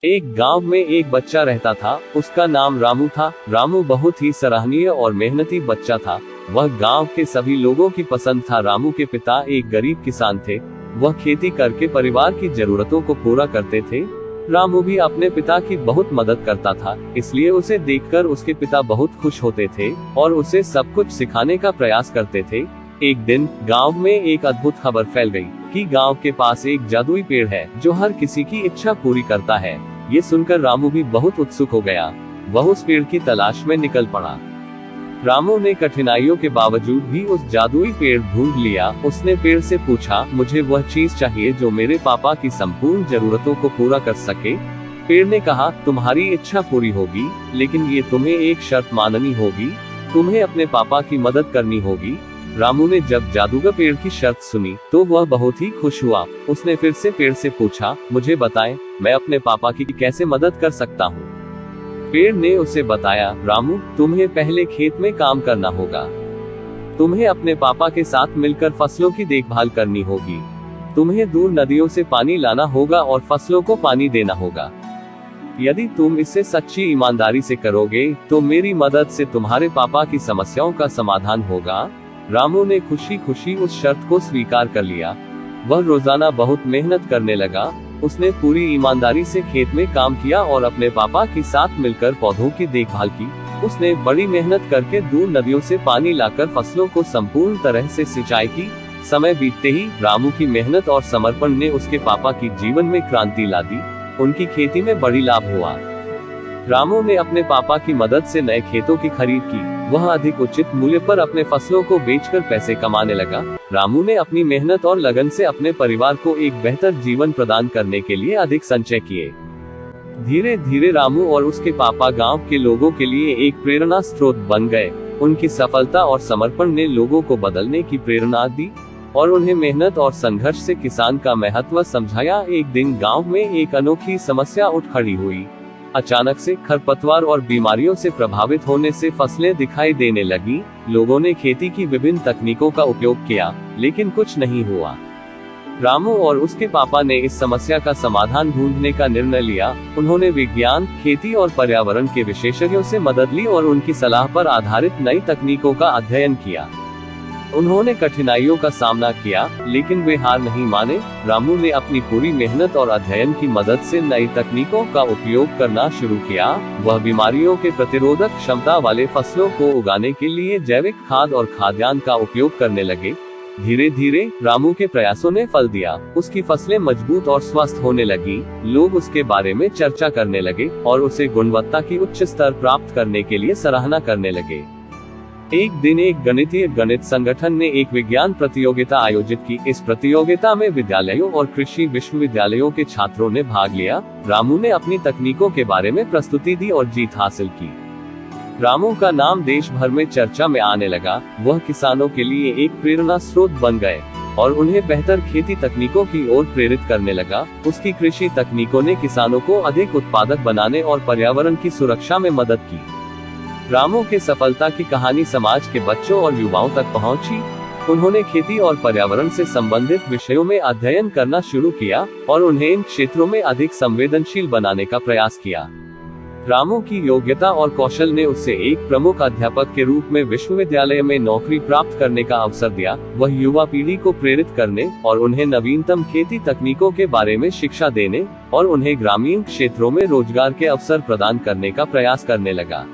एक गांव में एक बच्चा रहता था, उसका नाम रामू था। रामू बहुत ही सराहनीय और मेहनती बच्चा था। वह गांव के सभी लोगों की पसंद था। रामू के पिता एक गरीब किसान थे। वह खेती करके परिवार की जरूरतों को पूरा करते थे। रामू भी अपने पिता की बहुत मदद करता था, इसलिए उसे देखकर उसके पिता बहुत खुश होते थे और उसे सब कुछ सिखाने का प्रयास करते थे। एक दिन गांव में एक अद्भुत खबर फैल गई कि गांव के पास एक जादुई पेड़ है जो हर किसी की इच्छा पूरी करता है। ये सुनकर रामू भी बहुत उत्सुक हो गया। वह उस पेड़ की तलाश में निकल पड़ा। रामू ने कठिनाइयों के बावजूद भी उस जादुई पेड़ ढूंढ लिया। उसने पेड़ से पूछा, मुझे वह चीज चाहिए जो मेरे पापा की संपूर्ण जरूरतों को पूरा कर सके। पेड़ ने कहा, तुम्हारी इच्छा पूरी होगी, लेकिन ये तुम्हें एक शर्त माननी होगी। तुम्हें अपने पापा की मदद करनी होगी। रामू ने जब जादूगर पेड़ की शर्त सुनी तो वह बहुत ही खुश हुआ। उसने फिर से पेड़ से पूछा, मुझे बताएं, मैं अपने पापा की कैसे मदद कर सकता हूँ। पेड़ ने उसे बताया, रामू, तुम्हें पहले खेत में काम करना होगा। तुम्हें अपने पापा के साथ मिलकर फसलों की देखभाल करनी होगी। तुम्हें दूर नदियों से पानी लाना होगा और फसलों को पानी देना होगा। यदि तुम इसे सच्ची ईमानदारी से करोगे तो मेरी मदद से तुम्हारे पापा की समस्याओं का समाधान होगा। रामू ने खुशी खुशी उस शर्त को स्वीकार कर लिया। वह रोजाना बहुत मेहनत करने लगा। उसने पूरी ईमानदारी से खेत में काम किया और अपने पापा के साथ मिलकर पौधों की देखभाल की। उसने बड़ी मेहनत करके दूर नदियों से पानी लाकर फसलों को संपूर्ण तरह से सिंचाई की। समय बीतते ही रामू की मेहनत और समर्पण ने उसके पापा की जीवन में क्रांति ला दी। उनकी खेती में बड़ी लाभ हुआ। रामू ने अपने पापा की मदद से नए खेतों की खरीद की। वह अधिक उचित मूल्य पर अपने फसलों को बेचकर पैसे कमाने लगा। रामू ने अपनी मेहनत और लगन से अपने परिवार को एक बेहतर जीवन प्रदान करने के लिए अधिक संचय किए। धीरे धीरे रामू और उसके पापा गांव के लोगों के लिए एक प्रेरणा स्रोत बन गए। उनकी सफलता और समर्पण ने लोगों को बदलने की प्रेरणा दी और उन्हें मेहनत और संघर्ष से किसान का महत्व समझाया। एक दिन गांव में एक अनोखी समस्या उठ खड़ी हुई। अचानक से खरपतवार और बीमारियों से प्रभावित होने से फसलें दिखाई देने लगी। लोगों ने खेती की विभिन्न तकनीकों का उपयोग किया, लेकिन कुछ नहीं हुआ। रामू और उसके पापा ने इस समस्या का समाधान ढूंढने का निर्णय लिया। उन्होंने विज्ञान, खेती और पर्यावरण के विशेषज्ञों से मदद ली और उनकी सलाह पर आधारित नई तकनीकों का अध्ययन किया। उन्होंने कठिनाइयों का सामना किया, लेकिन वे हार नहीं माने। रामू ने अपनी पूरी मेहनत और अध्ययन की मदद से नई तकनीकों का उपयोग करना शुरू किया। वह बीमारियों के प्रतिरोधक क्षमता वाले फसलों को उगाने के लिए जैविक खाद और खाद्यान्न का उपयोग करने लगे। धीरे धीरे रामू के प्रयासों ने फल दिया। उसकी फसलें मजबूत और स्वस्थ होने लगी। लोग उसके बारे में चर्चा करने लगे और उसे गुणवत्ता की उच्च स्तर प्राप्त करने के लिए सराहना करने लगे। एक दिन एक गणित संगठन ने एक विज्ञान प्रतियोगिता आयोजित की। इस प्रतियोगिता में विद्यालयों और कृषि विश्वविद्यालयों के छात्रों ने भाग लिया। रामू ने अपनी तकनीकों के बारे में प्रस्तुति दी और जीत हासिल की। रामू का नाम देश भर में चर्चा में आने लगा। वह किसानों के लिए एक प्रेरणा स्रोत बन गए और उन्हें बेहतर खेती तकनीकों की ओर प्रेरित करने लगा। उसकी कृषि तकनीकों ने किसानों को अधिक उत्पादक बनाने और पर्यावरण की सुरक्षा में मदद की। रामू के सफलता की कहानी समाज के बच्चों और युवाओं तक पहुंची। उन्होंने खेती और पर्यावरण से संबंधित विषयों में अध्ययन करना शुरू किया और उन्हें इन क्षेत्रों में अधिक संवेदनशील बनाने का प्रयास किया। रामू की योग्यता और कौशल ने उसे एक प्रमुख अध्यापक के रूप में विश्वविद्यालय में नौकरी प्राप्त करने का अवसर दिया। वह युवा पीढ़ी को प्रेरित करने और उन्हें नवीनतम खेती तकनीकों के बारे में शिक्षा देने और उन्हें ग्रामीण क्षेत्रों में रोजगार के अवसर प्रदान करने का प्रयास करने लगा।